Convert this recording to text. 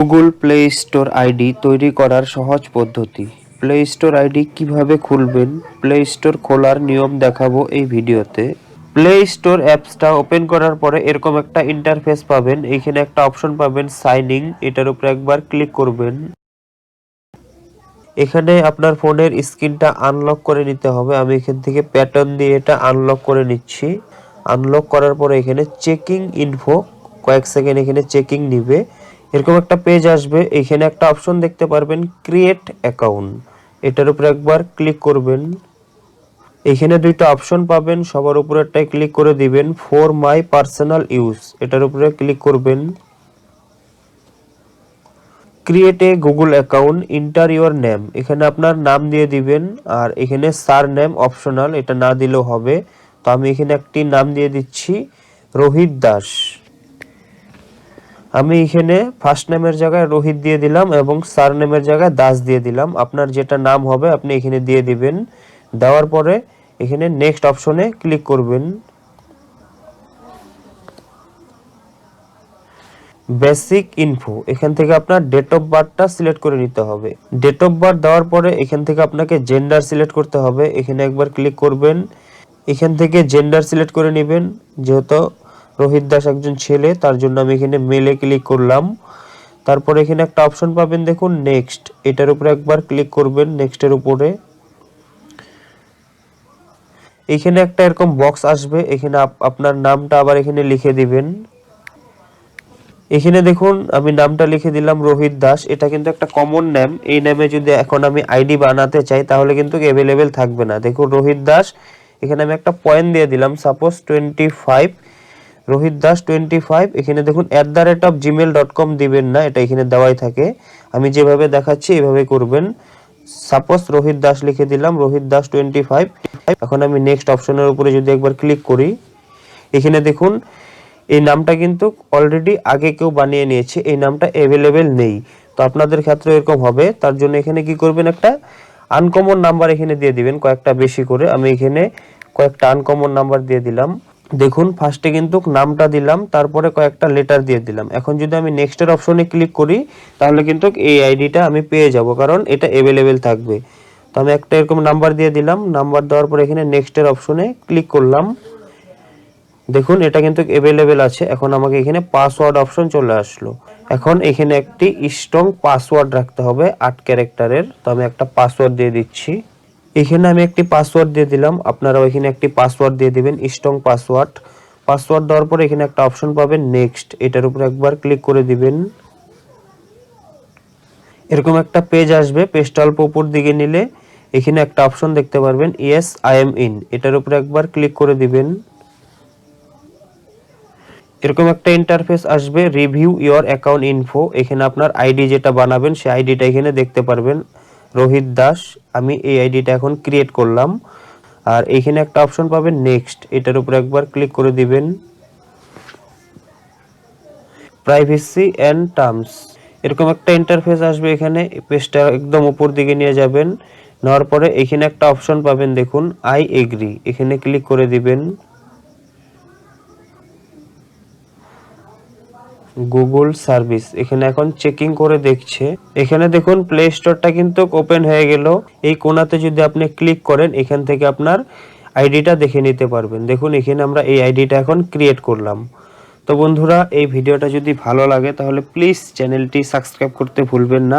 Google play store ID তৈরি করার সহজ পদ্ধতি। প্লে স্টোর আইডি কিভাবে খুলবেন, প্লে স্টোর খোলার নিয়ম দেখাবো এই ভিডিওতে। প্লে স্টোর অ্যাপসটা ওপেন করার পরে এরকম একটা ইন্টারফেস পাবেন। এখানে একটা অপশন পাবেন সাইন ইন, এটার উপরে একবার ক্লিক করবেন। এখানে আপনার ফোনের স্ক্রিনটা আনলক করে নিতে হবে। আমি এখান থেকে প্যাটার্ন দিয়ে এটা আনলক করে নিচ্ছি। আনলক করার পরে এখানে চেকিং ইনফো, কয়েক সেকেন্ড এখানে চেকিং নিবে। এরকম একটা পেজ আসবে। এখানে একটা অপশন দেখতে পারবেন ক্রিয়েট অ্যাকাউন্ট, এটার উপরে একবার ক্লিক করবেন। এখানে দুইটা অপশন পাবেন, সবার উপরেরটায় ক্লিক করে দিবেন ফর মাই পার্সোনাল ইউজ, এটার উপরে ক্লিক করবেন। Create a Google account, inter your name, এখানে আপনার নাম দিয়ে দিবেন। আর এখানে সার নেম অপশনাল, এটা না দিলেও হবে। তো আমি এখানে একটি নাম দিয়ে দিচ্ছি রোহিত দাস। আমি এখানে ফার্স্ট নেমের জায়গায় রোহিত দিয়ে দিলাম এবং সার নেমের জায়গায় দাস দিয়ে দিলাম। আপনার যেটা নাম হবে আপনি এখানে দিয়ে দিবেন। দেওয়ার পরে এখানে নেক্সট অপশনে ক্লিক করবেন। বেসিক ইনফো, এখান থেকে আপনার ডেট অফ বার্থটা সিলেক্ট করে নিতে হবে। ডেট অফ বার্থ দেওয়ার পরে এখান থেকে আপনাকে জেন্ডার সিলেক্ট করতে হবে। এখানে একবার ক্লিক করবেন। এখান থেকে জেন্ডার সিলেক্ট করে নেবেন। যেহেতু রোহিত দাস একজন ছেলে, তার জন্য আমি এখানে মেলে ক্লিক করলাম। তারপরে এখানে একটা অপশন পাবেন দেখুন নেক্সট, এটার উপরে একবার ক্লিক করবেন। নেক্সটের উপরে এখানে একটা এরকম বক্স আসবে। এখানে আপনার নামটা আবার এখানে লিখে দিবেন। এখানে দেখুন আমি নামটা লিখে দিলাম রোহিত দাস। এটা কিন্তু একটা কমন নেম। এই নামে যদি এখন আমি আইডি বানাতে চাই তাহলে কিন্তু অ্যাভেলেবেল থাকবে না। দেখুন রোহিত দাস, এখানে আমি একটা পয়েন্ট দিয়ে দিলাম, সাপোজ 25, রোহিত দাস 25। এখানে দেখুন @gmail.com দিবেন না, এটা এখানে দেওয়াই থাকে। আমি যেভাবে দেখাচ্ছি এভাবে করবেন। সাপোজ রোহিত দাস লিখে দিলাম, রোহিত দাস 25। এখন আমি নেক্সট অপশনের উপরে যদি একবার ক্লিক করি, এখানে দেখুন এই নামটা কিন্তু অলরেডি আগে কেউ বানিয়ে নিয়েছে, এই নামটা অ্যাভেলেবেল নেই। তো আপনাদের ক্ষেত্রে এরকম হবে। তার জন্য এখানে কি করবেন, একটা আনকমন নাম্বার এখানে দিয়ে দিবেন, কয়েকটা বেশি করে। আমি এখানে কয়েকটা আনকমন নাম্বার দিয়ে দিলাম। দেখুন ফার্স্টে কিন্তু নামটা দিলাম, তারপরে কয়েকটা লেটার দিয়ে দিলাম। এখন যদি আমি নেক্সটের অপশনে ক্লিক করি তাহলে কিন্তু এই আইডিটা আমি পেয়ে যাব, কারণ এটা অ্যাভেলেবেল থাকবে। তো আমি একটা এরকম নাম্বার দিয়ে দিলাম। নাম্বার দেওয়ার পর এখানে নেক্সটের অপশনে ক্লিক করলাম। দেখুন এটা কিন্তু অ্যাভেলেবেল আছে। এখন আমাকে এখানে পাসওয়ার্ড অপশন চলে আসলো। এখন এখানে একটি স্ট্রং পাসওয়ার্ড রাখতে হবে 8 ক্যারেক্টারের। তো আমি একটা পাসওয়ার্ড দিয়ে দিচ্ছি। এখানে আমি একটি পাসওয়ার্ড দিয়ে দিলাম, আপনারাও এখানে একটি পাসওয়ার্ড দিয়ে দিবেন, স্ট্রং পাসওয়ার্ড। পাসওয়ার্ড দেওয়ার পর এখানে একটা অপশন পাবেন নেক্সট, এটার উপর একবার ক্লিক করে দিবেন। এরকম একটা পেজ আসবে। পেজটা অল্প উপর দিকে নিলে এখানে একটা অপশন দেখতে পারবেন ইয়েস আই এম ইন, এটার উপর একবার ক্লিক করে দিবেন। এরকম একটা ইন্টারফেস আসবে রিভিউ ইওর অ্যাকাউন্ট ইনফো। এখানে আপনার আইডি যেটা বানাবেন সেই আইডিটা এখানে দেখতে পারবেন রোহিত দাস। আমি এই আইডিটা এখন ক্রিয়েট করলাম। আর এখানে একটা অপশন পাবেন নেক্সট, এটার উপর একবার ক্লিক করে দিবেন। প্রাইভেসি এন্ড টার্মস, এরকম একটা ইন্টারফেস আসবে। এখানে পেজটা একদম উপর দিকে নিয়ে যাবেন। নেওয়ার পরে এখানে একটা অপশন পাবেন দেখুন আই এগ্রি, এখানে ক্লিক করে দিবেন। গুগল সার্ভিস, এখানে এখন চেকিং করে দেখছে। এখানে দেখুন প্লে স্টোরটা কিন্তু ওপেন হয়ে গেল। এই কোণাতে যদি আপনি ক্লিক করেন এখান থেকে আপনার আইডিটা দেখে নিতে পারবেন। দেখুন এখানে আমরা এই আইডিটা এখন ক্রিয়েট করলাম। তো বন্ধুরা এই ভিডিওটা যদি ভালো লাগে তাহলে প্লিজ চ্যানেলটি সাবস্ক্রাইব করতে ভুলবেন না।